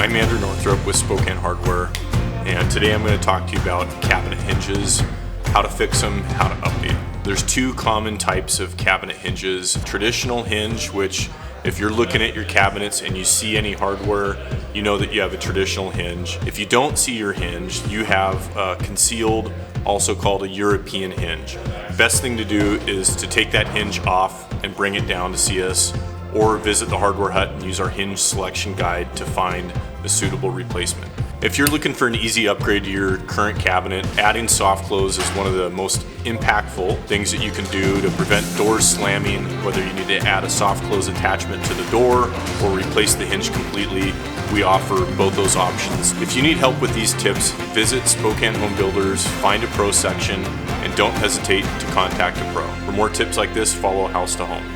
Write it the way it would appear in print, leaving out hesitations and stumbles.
I'm Andrew Northrup with Spokane Hardware, and today I'm going to talk to you about cabinet hinges, how to fix them, how to update them. There's two common types of cabinet hinges. Traditional hinge, which if you're looking at your cabinets and you see any hardware, you know that you have a traditional hinge. If you don't see your hinge, you have a concealed, also called a European hinge. Best thing to do is to take that hinge off and bring it down to see us, or visit the hardware hut and use our hinge selection guide to find a suitable replacement. If you're looking for an easy upgrade to your current cabinet, adding soft close is one of the most impactful things that you can do to prevent doors slamming, whether you need to add a soft close attachment to the door or replace the hinge completely. We offer both those options. If you need help with these tips, visit Spokane Home Builders, find a pro section, and don't hesitate to contact a pro. For more tips like this, follow House to Home.